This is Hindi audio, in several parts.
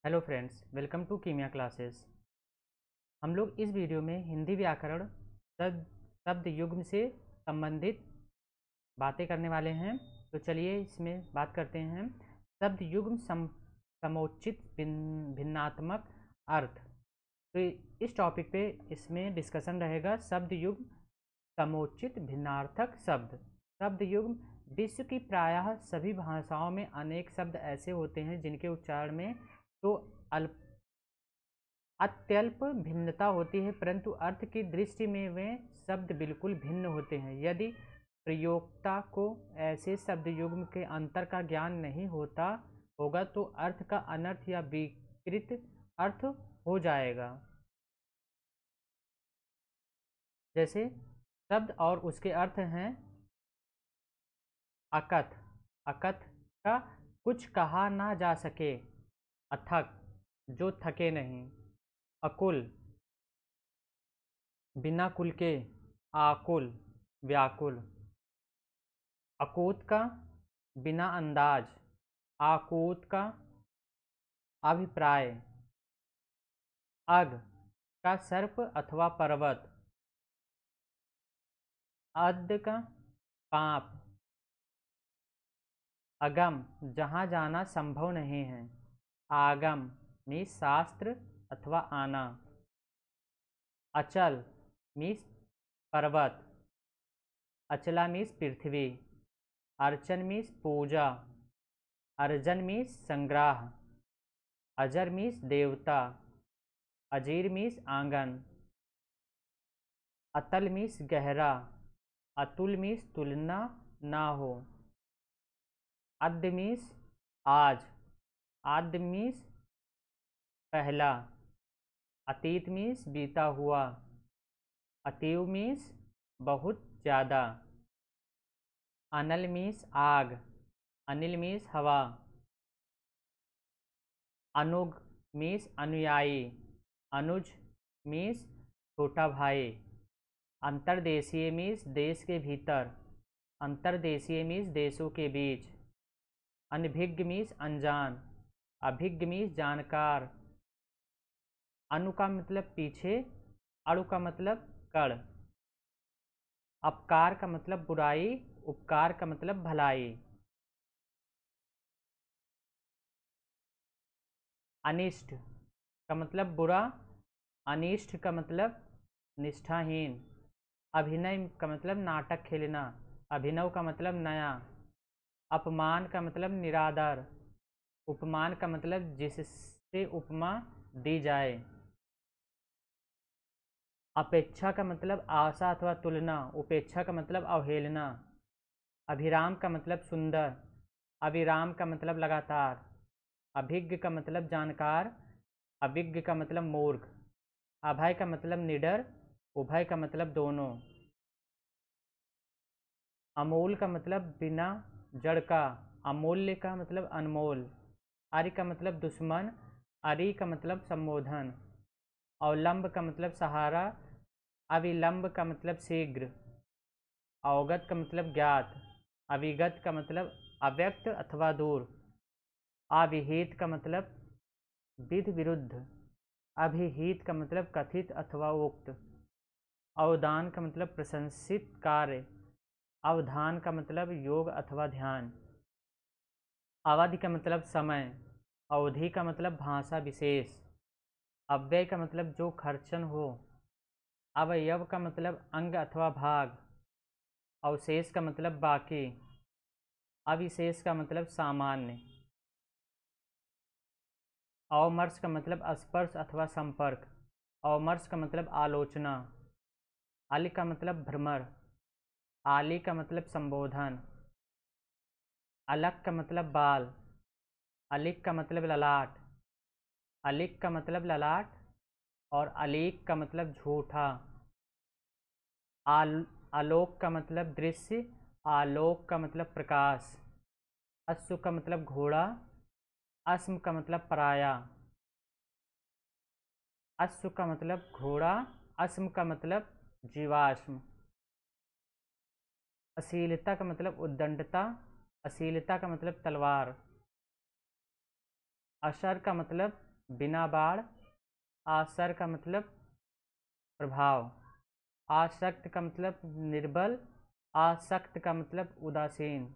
Hello friends, welcome to Kimiya classes. हम लोग इस वीडियो में हिंदी व्याकरण शब्द युग्म से संबंधित बातें करने वाले हैं। तो चलिए इसमें बात करते हैं। शब्द युग्म समोचित भिन्नात्मक अर्थ। तो इस टॉपिक पे इसमें डिस्कशन रहेगा। शब्द युग्म समोचित भिन्नार्थक शब्द। शब्द युग्म विश्व की प्रायः सभी भाषाओं में अनेक शब्द ऐसे होते हैं जिनके उच्चारण में तो अत्यल्प भिन्नता होती है, परंतु अर्थ की दृष्टि में वे शब्द बिल्कुल भिन्न होते हैं। यदि प्रयोक्ता को ऐसे शब्द युग्म के अंतर का ज्ञान नहीं होगा तो अर्थ का अनर्थ या विकृत अर्थ हो जाएगा। जैसे शब्द और उसके अर्थ हैं। अकथ, अकथ का कुछ कहा ना जा सके। अथक, जो थके नहीं। अकुल, बिना कुल के। आकुल, व्याकुल। अकूत का बिना अंदाज। आकूत का अभिप्राय। अग का सर्प अथवा पर्वत। अद्य का पाप। अगम, जहाँ जाना संभव नहीं है। आगम मीन्स शास्त्र अथवा आना। अचल मीन्स पर्वत। अचला मीन्स पृथ्वी। अर्चन मीन्स पूजा। अर्जन मीन्स संग्रह। अजर मीन्स देवता। अजीर मीन्स आंगन। अतल मीन्स गहरा। अतुल मीन्स तुलना ना हो। अद्य मीन्स आज। आद्य मीन्स पहला। अतीत मीन्स बीता हुआ। अतीव मीन्स बहुत ज़्यादा। अनल मीन्स आग। अनिल मीन्स हवा। अनुग मीन्स अनुयायी। अनुज मीन्स छोटा भाई। अंतर्देशीय मीन्स देश के भीतर। अंतर्देशीय मीन्स देशों के बीच। अनभिज्ञ मीन्स अनजान। अभिज्ञ मीन्स जानकार। अनु का मतलब पीछे। अणु का मतलब कण। अपकार का मतलब बुराई। उपकार का मतलब भलाई। अनिष्ट का मतलब बुरा। अनिष्ट का मतलब निष्ठाहीन। अभिनय का मतलब नाटक खेलना। अभिनव का मतलब नया। अपमान का मतलब निरादर। उपमान का मतलब जिससे उपमा दी जाए। अपेक्षा का मतलब आशा अथवा तुलना। उपेक्षा का मतलब अवहेलना। अभिराम का मतलब सुंदर। अविराम का मतलब लगातार। अभिज्ञ का मतलब जानकार। अभिज्ञ का मतलब मूर्ख। अभय का मतलब निडर। उभय का मतलब दोनों। अमूल का मतलब बिना जड़ का। अमूल्य का मतलब अनमोल। आर्य का मतलब दुश्मन। अरि का मतलब संबोधन। अवलंब का मतलब सहारा। अविलंब का मतलब शीघ्र। अवगत का मतलब ज्ञात। अविगत का मतलब अव्यक्त अथवा दूर। अविहित का मतलब विध विरुद्ध। अभिहित का मतलब कथित अथवा उक्त। अवदान का मतलब प्रशंसित कार्य। अवधान का मतलब योग अथवा ध्यान। अवधि का मतलब समय। अवधि का मतलब भाषा विशेष। अव्यय का मतलब जो खर्चन हो। अवयव का मतलब अंग अथवा भाग। अवशेष का मतलब बाकी। अविशेष का मतलब सामान्य। अवमर्श का मतलब स्पर्श अथवा संपर्क। अवमर्श का मतलब आलोचना। अल का मतलब भ्रमर। आली का मतलब संबोधन। अलग का मतलब बाल। अलिक का मतलब ललाट। अलिक का मतलब ललाट और अलीक का मतलब झूठा। आलोक का मतलब दृश्य। आलोक का मतलब प्रकाश। अश्व का मतलब घोड़ा। अस्म का मतलब पराया। अश्व का मतलब घोड़ा। अस्म का मतलब जीवाश्म। अश्लीलता का मतलब उद्दंडता। अश्लीलता का मतलब तलवार। अशर का मतलब बिना बाढ़। आसर का मतलब प्रभाव। आसक्त का मतलब निर्बल। आसक्त का मतलब उदासीन।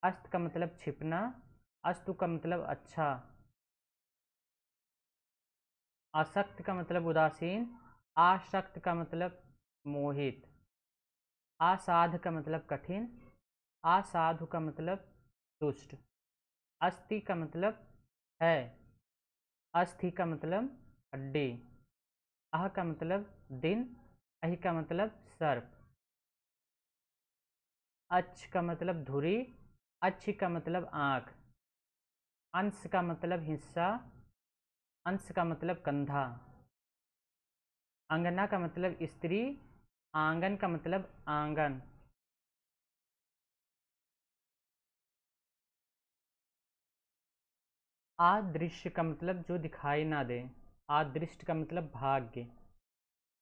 अस्त का मतलब छिपना। अस्तु का मतलब अच्छा। आसक्त का मतलब उदासीन। आसक्त का मतलब मोहित। असाध का मतलब कठिन। असाधु का मतलब दुष्ट। अस्थि का मतलब है। अस्थि का मतलब हड्डी। अह का मतलब दिन। अहि का मतलब सर्प। अच्छ का मतलब धुरी। अच्छ का मतलब आँख। अंश का मतलब हिस्सा। अंश का मतलब कंधा। अंगना का मतलब स्त्री। आंगन का मतलब आंगन। आदृश्य का मतलब जो दिखाई ना दे। आदृष्ट का मतलब भाग्य।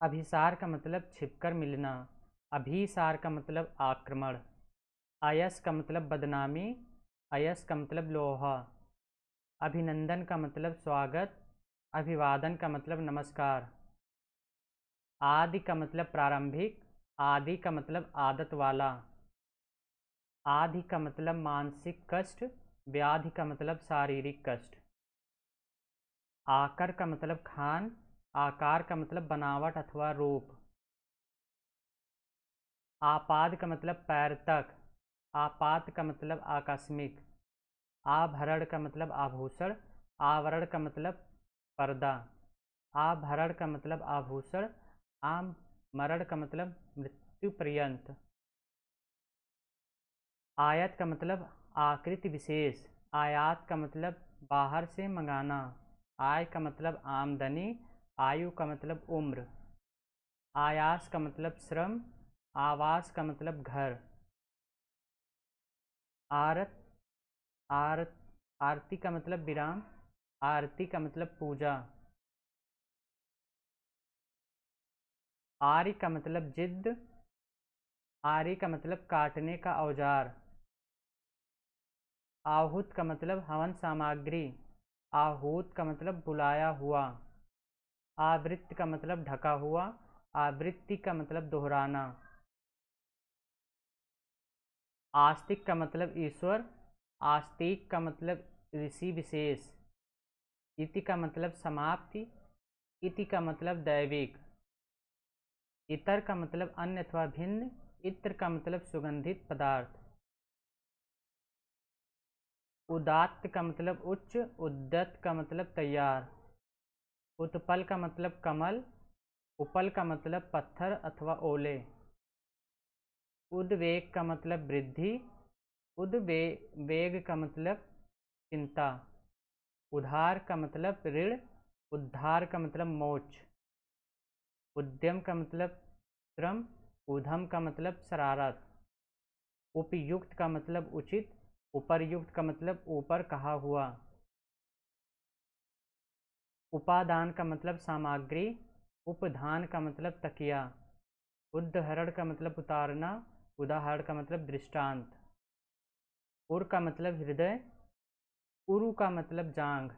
अभिसार का मतलब छिपकर मिलना। अभिसार का मतलब आक्रमण। आयस का मतलब बदनामी। अयस का मतलब लोहा। अभिनंदन का मतलब स्वागत। अभिवादन का मतलब नमस्कार। आदि का मतलब प्रारंभिक। आदि का मतलब आदत वाला। आधि का मतलब मानसिक कष्ट। व्याधि का मतलब शारीरिक कष्ट। आकर का मतलब खान। आकार का मतलब बनावट अथवा रूप। आपाद का मतलब पैर तक। आपात का मतलब आकस्मिक। आभरण का मतलब आभूषण। आवरण का मतलब पर्दा। आभरण का मतलब आभूषण। आमरण का मतलब मृत्यु पर्यंत। आयत का मतलब आकृति विशेष। आयात का मतलब बाहर से मंगाना। आय का मतलब आमदनी। आयु का मतलब उम्र। आयास का मतलब श्रम। आवास का मतलब घर। आरत। आरत आरती का मतलब विराम। आरती का मतलब पूजा। आर्य का मतलब जिद्द। आर्य का मतलब काटने का औजार। आहूत का मतलब हवन सामग्री। आहूत का मतलब बुलाया हुआ। आवृत्त का मतलब ढका हुआ। आवृत्ति का मतलब दोहराना। आस्तिक का मतलब ईश्वर। आस्तिक का मतलब ऋषि विशेष। इति का मतलब समाप्ति। इति का मतलब दैविक। इतर का मतलब अन्य अथवा भिन्न। इत्र का मतलब सुगंधित पदार्थ। उदात्त का मतलब उच्च। उद्यत का मतलब तैयार। उत्पल का मतलब कमल। उपल का मतलब पत्थर अथवा ओले। उद्वेग का मतलब वृद्धि। उद्वेग का मतलब चिंता। उधार का मतलब ऋण। उद्धार का मतलब मोक्ष। उद्यम का मतलब श्रम। उधम का मतलब शरारत। उपयुक्त का मतलब उचित। उपर्युक्त का मतलब ऊपर कहा हुआ। उपादान का मतलब सामग्री। उपधान का मतलब तकिया। उद्धरण का मतलब उतारना। उदाहरण का मतलब दृष्टांत। उर का मतलब हृदय। उरु का मतलब जांग।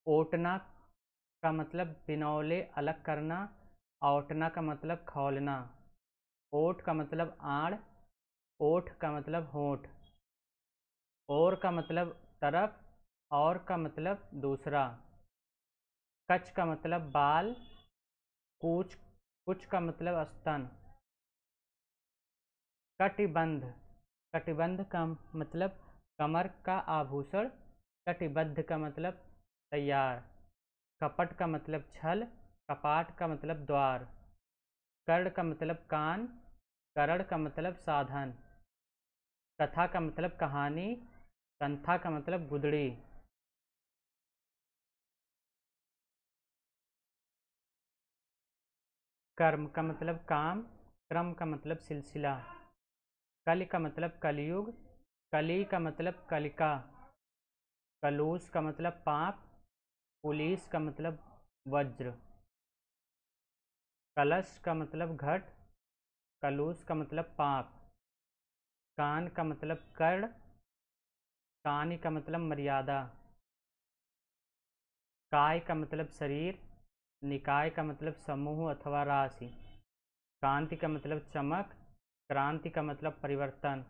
ओटना का मतलब बिनौले अलग करना। औटना का मतलब खौलना। ओठ का मतलब आड़। ओठ का मतलब होंठ। और का मतलब तरफ। और का मतलब दूसरा। कच का मतलब बाल। कूच कुछ का मतलब स्तन। कटिबंध। कटिबंध का मतलब कमर का आभूषण। कटिबद्ध का मतलब तैयार। कपट का मतलब छल। कपाट का मतलब द्वार। कर्ण का मतलब कान। करण का मतलब साधन। कथा का मतलब कहानी। कंथा का मतलब गुदड़ी। कर्म का मतलब काम। क्रम का मतलब सिलसिला। कलि का मतलब कलयुग। कली का मतलब कलिका। कलूष का मतलब पाप। पुलिस का मतलब वज्र। कलश का मतलब घट। कलूष का मतलब पाप। कान का मतलब कर्ण। कानी का मतलब मर्यादा। काय का मतलब शरीर, निकाय का मतलब समूह अथवा राशि, कांति का मतलब चमक, क्रांति का मतलब परिवर्तन,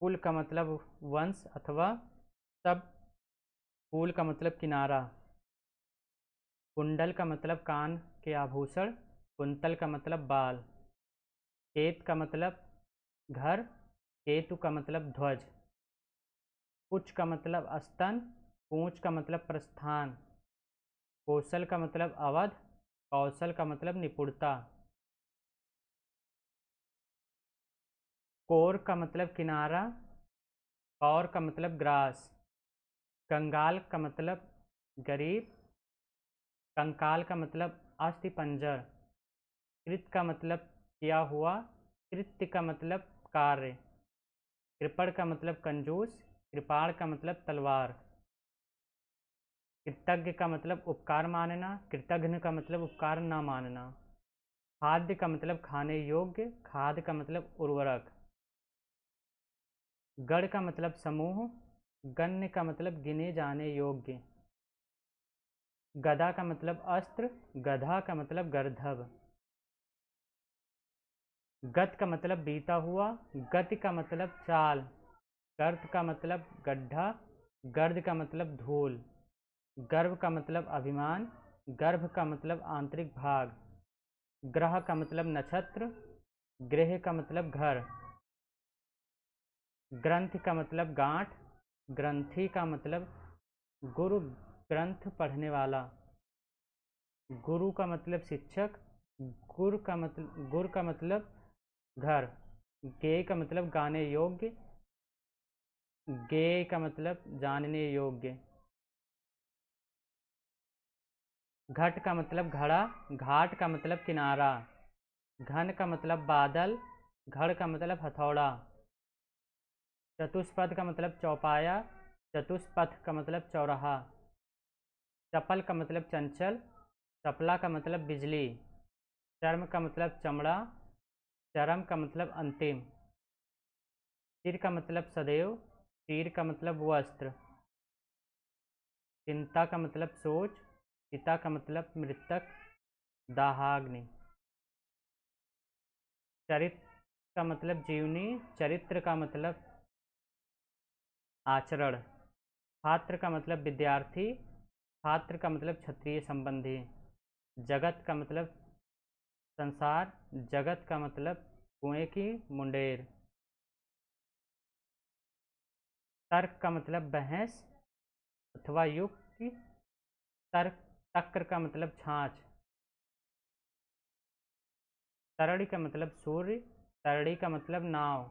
कुल का मतलब वंश अथवा सब, कुल का मतलब किनारा, कुंडल का मतलब कान के आभूषण, कुंतल का मतलब बाल, केत का मतलब घर, केतु का मतलब ध्वज, कुच का मतलब स्तन, पूंछ का मतलब प्रस्थान, कौशल का मतलब अवध, कौशल का मतलब निपुणता, कोर का मतलब किनारा, कौर का मतलब ग्रास, कंगाल का मतलब गरीब, कंकाल का मतलब अस्थि पंजर, कृत का मतलब किया हुआ, कृत्य का मतलब कार्य, कृपण का मतलब कंजूस, कृपाण का मतलब तलवार, कृतज्ञ का मतलब उपकार मानना, कृतघ्न का मतलब उपकार न मानना, खाद्य का मतलब खाने योग्य, खाद का मतलब उर्वरक, गण का मतलब समूह, गण्य का मतलब गिने जाने योग्य, गदा का मतलब अस्त्र, गधा का मतलब गर्दभ, गत का मतलब बीता हुआ, गति का मतलब चाल, गर्त का मतलब गड्ढा, गर्द का मतलब धूल, गर्भ का मतलब अभिमान, गर्भ का मतलब आंतरिक भाग, ग्रह का मतलब नक्षत्र, गृह का मतलब घर, ग्रंथ का मतलब गांठ, ग्रंथी का मतलब गुरु, ग्रंथ पढ़ने वाला, गुरु का मतलब शिक्षक, गुर का मतलब घर, गेय का मतलब गाने योग्य, गेय का मतलब जानने योग्य, घट का मतलब घड़ा, घाट का मतलब किनारा, घन का मतलब बादल, घड़ का मतलब हथौड़ा, चतुष्पद का मतलब चौपाया, चतुष्पथ का मतलब चौराहा, चपल का मतलब चंचल, चपला का मतलब बिजली, चर्म का मतलब चमड़ा, चरम का मतलब अंतिम, चिर का मतलब सदैव, चीर का मतलब वस्त्र, चिंता का मतलब सोच, चिता का मतलब मृतक, दाहाग्नि, चरित्र का मतलब जीवनी, चरित्र का मतलब आचरण, छात्र का मतलब विद्यार्थी, छात्र का मतलब क्षत्रिय संबंधी, जगत का मतलब संसार, जगत का मतलब कुएं की मुंडेर, तर्क का मतलब बहस अथवा युक्ति, तर्क तक्र का मतलब छाछ, तरड़ी का मतलब सूर्य, तरड़ी का मतलब नाव,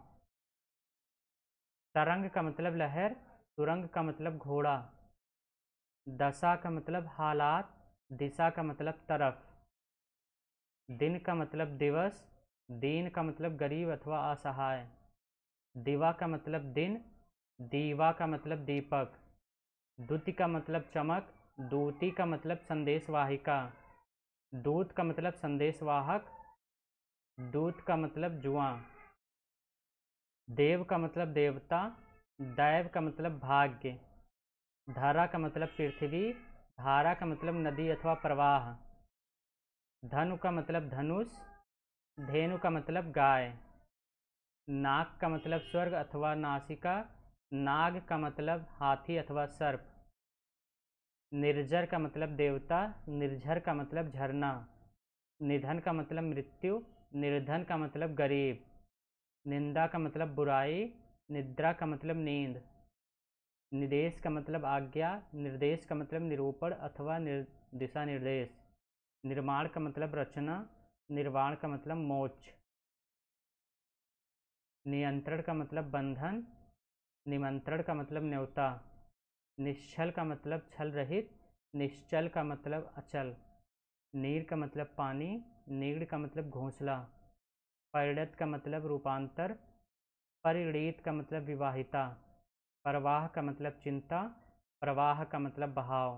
तरंग का मतलब लहर, तुरंग का मतलब घोड़ा, दशा का मतलब हालात, दिशा का मतलब तरफ, दिन का मतलब दिवस, दीन का मतलब गरीब अथवा असहाय, दिवा का मतलब दिन, दीवा का मतलब दीपक, द्युति का मतलब चमक, दूती का मतलब संदेशवाहिका, दूत का मतलब संदेशवाहक, दूत का मतलब जुआ, देव का मतलब देवता, दैव का मतलब भाग्य, धरा का मतलब पृथ्वी, धारा का मतलब नदी अथवा प्रवाह, धनु का मतलब धनुष, धेनु का मतलब गाय, नाक का मतलब स्वर्ग अथवा नासिका, नाग का मतलब हाथी अथवा सर्प, निर्जर का मतलब देवता, निर्झर का मतलब झरना, निधन का मतलब मृत्यु, निर्धन का मतलब गरीब, निंदा का मतलब बुराई, निद्रा का मतलब नींद, निदेश का मतलब आज्ञा, निर्देश का मतलब निरूपण अथवा दिशा निर्देश, निर्माण का मतलब रचना, निर्वाण का मतलब मोक्ष, नियंत्रण का मतलब बंधन, निमंत्रण का मतलब न्योता, निश्चल का मतलब छल रहित, निश्चल का मतलब अचल, नीर का मतलब पानी, नीड़ का मतलब घोंसला, परिणत का मतलब रूपांतर, परिणीत का मतलब विवाहिता, प्रवाह का मतलब चिंता, प्रवाह का मतलब बहाव,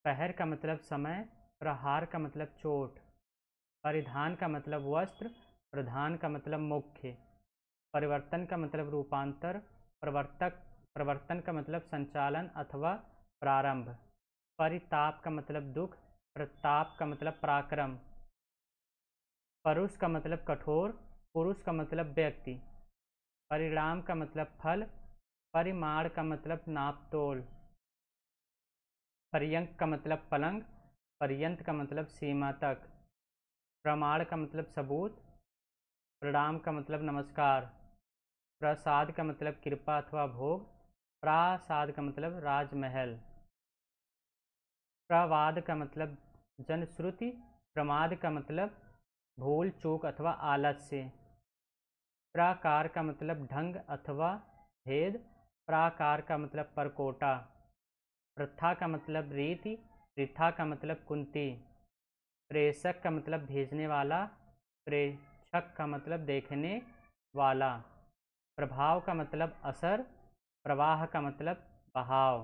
पहर का मतलब समय, प्रहार का मतलब चोट, परिधान का मतलब वस्त्र, प्रधान का मतलब मुख्य, परिवर्तन का मतलब रूपांतर, प्रवर्तक प्रवर्तन का मतलब संचालन अथवा प्रारंभ। परिताप का मतलब दुख। प्रताप का मतलब पराक्रम। परुष का मतलब कठोर। पुरुष का मतलब व्यक्ति। परिणाम का मतलब फल। परिमाण का मतलब नापतोल। पर्यंक का मतलब पलंग। पर्यंत का मतलब सीमा तक। प्रमाण का मतलब सबूत। प्रणाम का मतलब नमस्कार। प्रसाद का मतलब कृपा अथवा भोग। प्रासाद का मतलब राजमहल। प्रवाद का मतलब जनश्रुति। प्रमाद का मतलब भूल चूक अथवा आलस्य। प्राकार का मतलब ढंग अथवा भेद। प्राकार का मतलब परकोटा। प्रथा का मतलब रीति। प्रथा का मतलब कुंती। प्रेषक का मतलब भेजने वाला। प्रेक्षक का मतलब देखने वाला। प्रभाव का मतलब असर। प्रवाह का मतलब बहाव।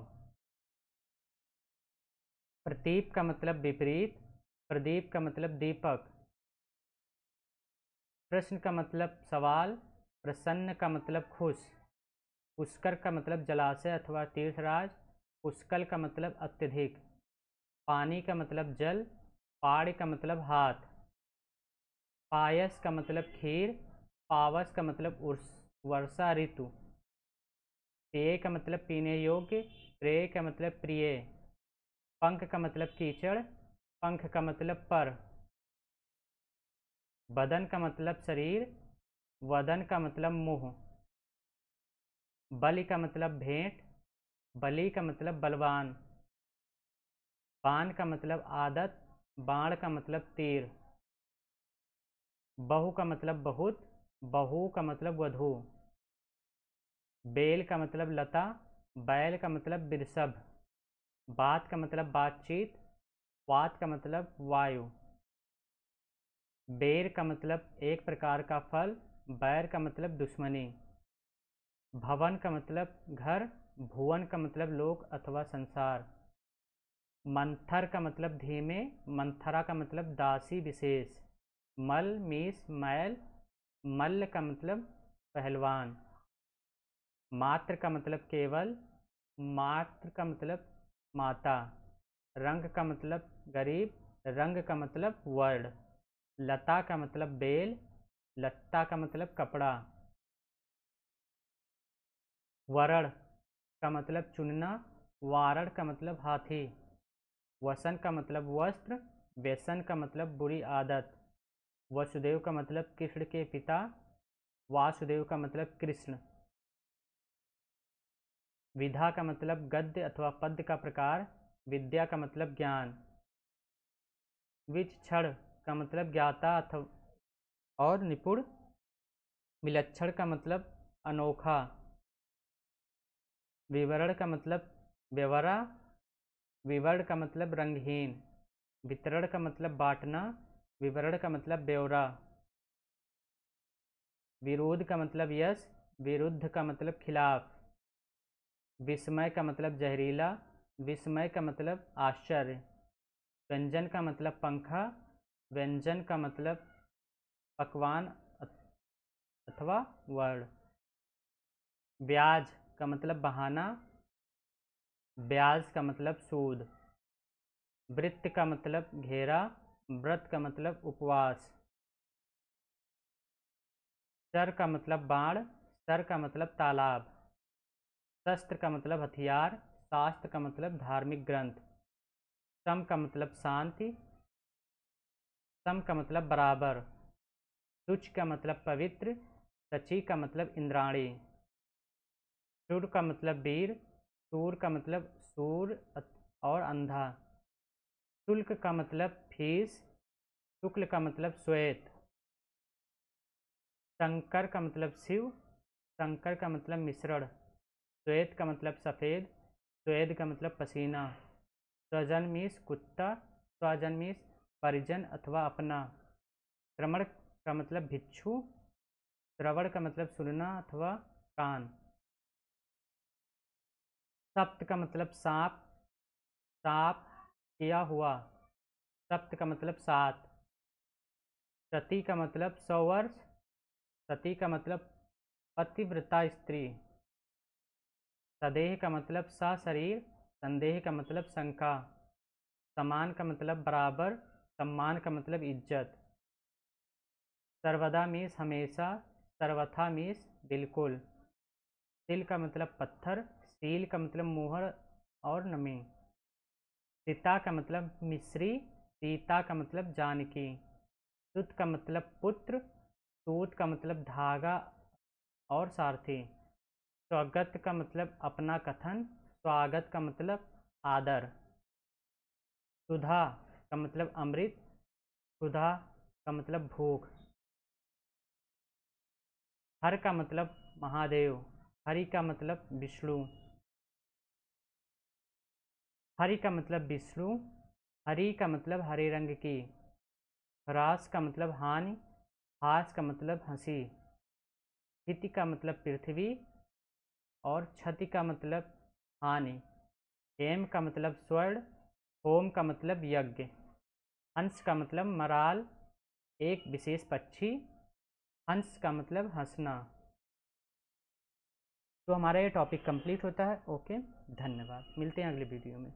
प्रतीप का मतलब विपरीत। प्रदीप का मतलब दीपक। प्रश्न का मतलब सवाल। प्रसन्न का मतलब खुश। पुष्कर का मतलब जलाशय अथवा तीर्थराज। पुष्कल का मतलब अत्यधिक। पानी का मतलब जल। पाड़ का मतलब हाथ। पायस का मतलब खीर। पावस का मतलब वर्षा ऋतु। पेय का मतलब पीने योग्य। प्रेय का मतलब प्रिय। पंख का मतलब कीचड़। पंख का मतलब पर। बदन का मतलब शरीर। वदन का मतलब मुंह। बलि का मतलब भेंट। बलि का मतलब बलवान। बाण का मतलब आदत। बाण का मतलब तीर। बहु का मतलब बहुत। बहू का मतलब वधू। बेल का मतलब लता। बैल का मतलब बिरसभ। बात का मतलब बातचीत। वात का मतलब वायु। बेर का मतलब एक प्रकार का फल। बैर का मतलब दुश्मनी। भवन का मतलब घर। भुवन का मतलब लोक अथवा संसार। मंथर का मतलब धीमे। मंथरा का मतलब दासी विशेष। मल मीस मैल। मल्ल का मतलब पहलवान। मात्र का मतलब केवल। मात्र का मतलब माता। रंग का मतलब गरीब। रंग का मतलब वर्ण। लता का मतलब बेल। लत्ता का मतलब कपड़ा। वरण का मतलब चुनना। वारण का मतलब हाथी। वसन का मतलब वस्त्र। व्यसन का मतलब बुरी आदत। वसुदेव का मतलब कृष्ण के पिता। वासुदेव का मतलब कृष्ण। विधा का मतलब गद्य अथवा पद्य का प्रकार। विद्या का मतलब ज्ञान। विचक्षण का मतलब ज्ञाता अथवा और निपुण। विलक्षण का मतलब अनोखा। विवरण का मतलब व्यवरा। विवरण का मतलब रंगहीन। वितरण का मतलब बांटना। विवरण का मतलब ब्यौरा। विरोध का मतलब यश। विरुद्ध का मतलब खिलाफ। विस्मय का मतलब जहरीला। विस्मय का मतलब आश्चर्य। व्यंजन का मतलब पंखा। व्यंजन का मतलब पकवान अथवा वर्ण। ब्याज का मतलब बहाना। ब्याज का मतलब सूद। वृत्त का मतलब घेरा। व्रत का मतलब उपवास। सर का मतलब बाण। सर का मतलब तालाब। शस्त्र का मतलब हथियार। शास्त्र का मतलब धार्मिक ग्रंथ। सम का मतलब शांति। सम का मतलब बराबर। शुच का मतलब पवित्र। शची का मतलब इंद्राणी। शूर का मतलब वीर। सूर का मतलब सूर और अंधा। शुल्क का मतलब फीस। शुक्ल का मतलब श्वेत। शंकर का मतलब शिव। शंकर का मतलब मिश्रण। श्वेत का मतलब सफ़ेद। श्वेद का मतलब पसीना। स्वजन्मीस कुत्ता। स्वजन्मीस परिजन अथवा अपना। श्रवण का मतलब भिक्षु। श्रवण का मतलब सुनना अथवा कान। सप्त का मतलब सांप। सांप किया हुआ। सप्त का मतलब 7। सती का मतलब 100 वर्ष। सती का मतलब पतिव्रता स्त्री। सदेह का मतलब सशरीर, संदेह का मतलब शंका, समान का मतलब बराबर, सम्मान का मतलब इज्जत, सर्वदा मीन्स हमेशा, सर्वथा मीन्स बिल्कुल, तिल का मतलब पत्थर, सील का मतलब मुहर और नमी, सीता का मतलब मिश्री, सीता का मतलब जानकी, सुत का मतलब पुत्र, सूत का मतलब धागा और सारथी, स्वागत का मतलब अपना कथन, स्वागत का मतलब आदर, सुधा का मतलब अमृत, सुधा का मतलब भूख, हर का मतलब महादेव, हरि का मतलब विष्णु, हरि का मतलब विष्णु, हरि का मतलब हरे रंग की, ह्रास का मतलब हानि, हास का मतलब हंसी, हिति का मतलब पृथ्वी और क्षति का मतलब हानि, हेम का मतलब स्वर्ण, होम का मतलब यज्ञ, हंस का मतलब मराल एक विशेष पक्षी, हंस का मतलब हंसना। तो हमारा ये टॉपिक कंप्लीट होता है। ओके, धन्यवाद, मिलते हैं अगले वीडियो में।